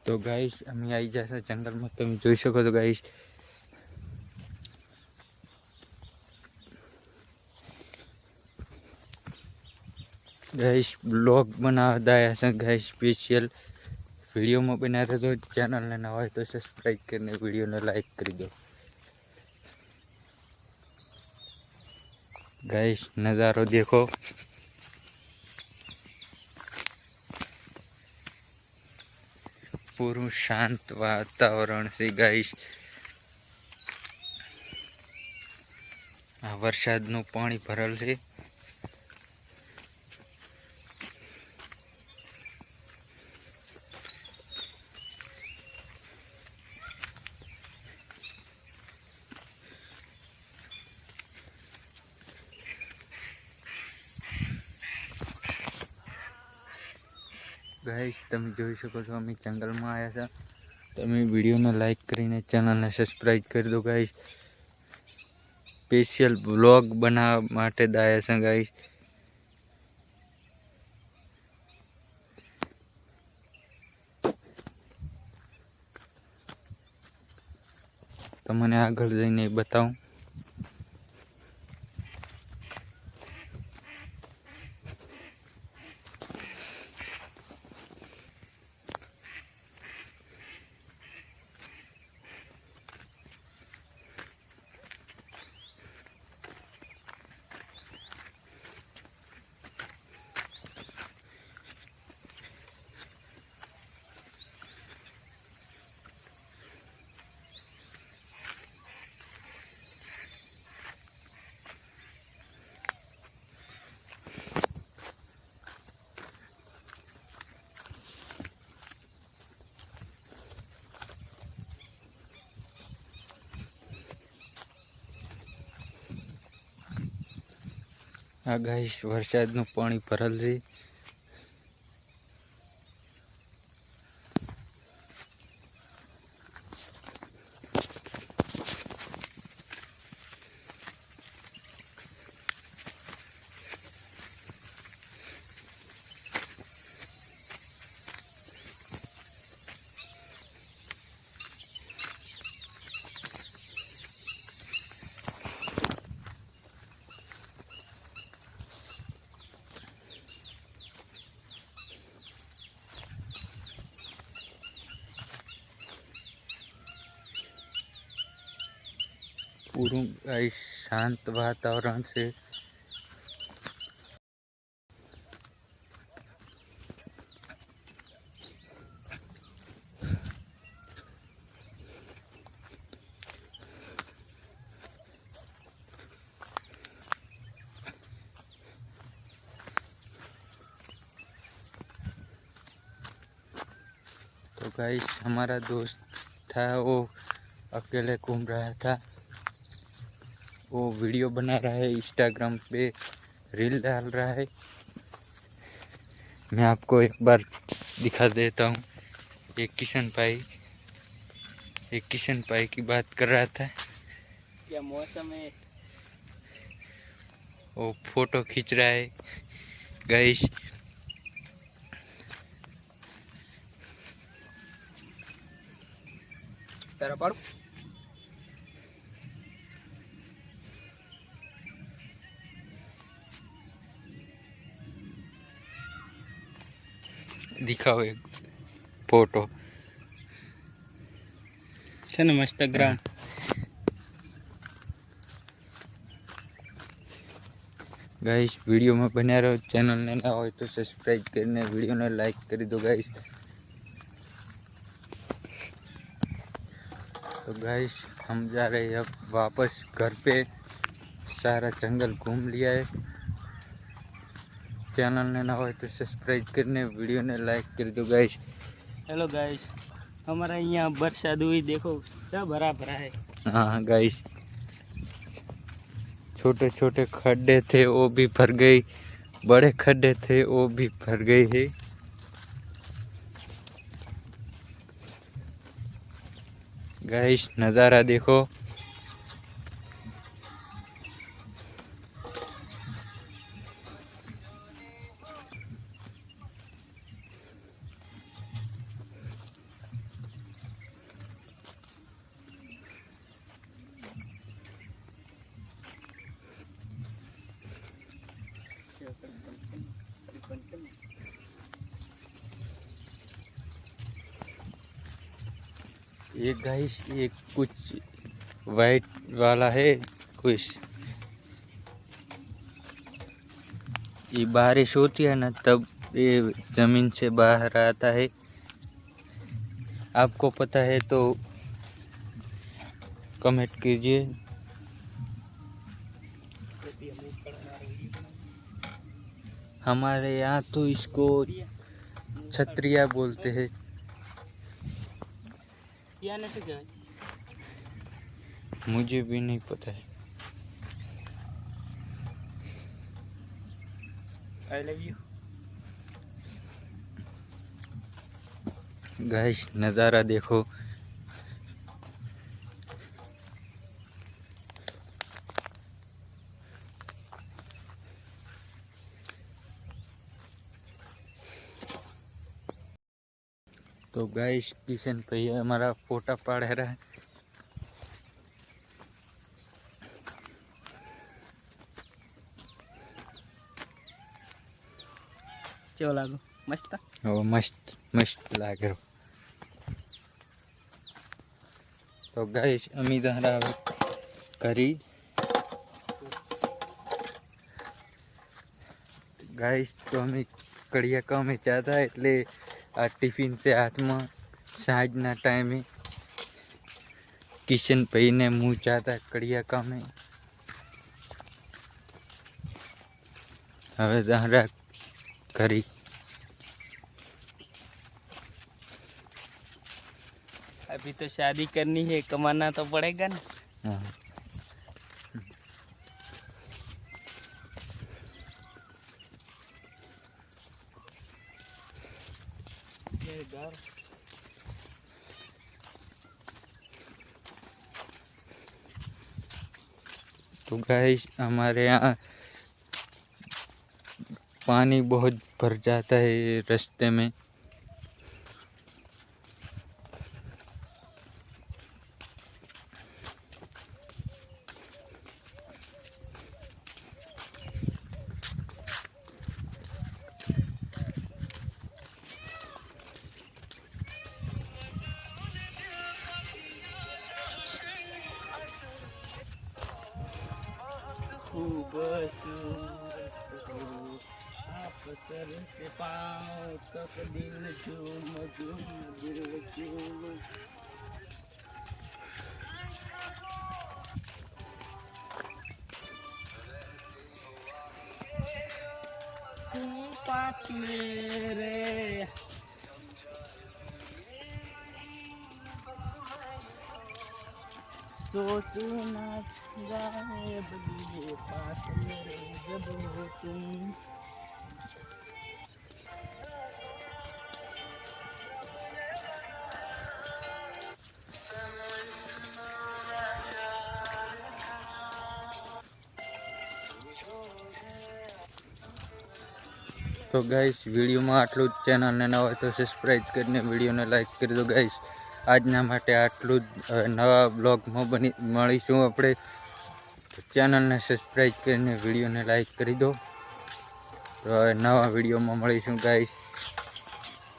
तो गाइस અમે આવી જશે જંગલમાં, તમે જોઈ શકો છો ગાइस। गाइस ब्लॉग बनावता है गाइस स्पेशल वीडियो में बना रहे। तो चैनल ने नवा है तो सब्सक्राइब करने, वीडियो ने लाइक कर दो गाइस। नज़ारो देखो, पूरा शांत वातावरण से गाइस। आ वरसादनु पानी भरल है। गाइस તમે જોઈ શકો છો અમે જંગલમાં આવ્યા હતા। તમે વિડીયોને લાઈક કરીને ચેનલને સબસ્ક્રાઈબ કરી દો ગાइस। સ્પેશિયલ વ્લોગ બનાવવા માટે આવ્યા છે ગાइस। તમને આગળ જઈને બતાવું। आ गाइस वरसादनु पानी भरल है। पूरा गाइस शांत वातावरण से। तो गाइस हमारा दोस्त था, वो अकेले घूम रहा था। वो वीडियो बना रहा है, इंस्टाग्राम पे रील डाल रहा है। मैं आपको एक बार दिखा देता हूँ। एक किशन भाई की बात कर रहा था। क्या मौसम है। वो फोटो खींच रहा है गाइस। तेरा पढ़ दिखाओ एक फोटो છે ને મસ્ત ગ્રાઉન્ડ। गाइस वीडियो में बना रहो। चैनल ने ना हो तो सब्सक्राइब करने, वीडियो ने लाइक कर दो गाइस। तो गाइस हम जा रहे हैं अब वापस घर पे। सारा जंगल घूम लिया है। चैनल ने ना हो तो सब्सक्राइब करने, वीडियो ने लाइक कर दो गाइस। हेलो गाइस, हमारा यहाँ बरसात हुई, देखो क्या भरा भरा है। हाँ गाइस, छोटे छोटे खड्डे थे वो भी भर गए, बड़े खड्डे थे वो भी भर गए हैं। गाइस नज़ारा देखो। ये गाइस ये कुछ वाइट वाला है कुछ। ये बारिश होती है ना तब ये ज़मीन से बाहर आता है। आपको पता है तो कमेंट कीजिए। हमारे यहाँ तो इसको छतरिया बोलते हैं। मुझे भी नहीं पता है। I love you. गाइस नज़ारा देखो। तो गाइस किशन भैया हमारा फोटा पाड़ रहा है। चलो लागो मस्त। ओ मस्त मस्त लागे। तो गाइस अमी धारा करी गाइस तो अमी कड़िया कामे जाता એટલે આ ટિફિન તે હાથમાં સાંજના ટાઈમે કિશન ભાઈને હું જાતા કડિયા કામે। હવે ધારા કરી अभी तो शादी करनी है, कमाना तो पड़ेगा ना। हाँ। तो गाइस हमारे यहाँ पानी बहुत भर जाता है रास्ते में। खूबसूरत हो आप सर से पाँव तक दिल झूम झूम दिल झूम। पास मेरे सोचू ना जाए बदले पास मेरे जब हो तुम। तो गाइस वीडियो में आटलू चैनल ने नवा तो सब्सक्राइब करने वीडियो ने लाइक कर दो गाइस। आजना माटे आटलू नवा ब्लॉग में बनी मळीशुं आपणे। चैनल ने सब्सक्राइब करने वीडियो ने लाइक कर दो। तो नवा वीडियो में मळीशुं गाइस।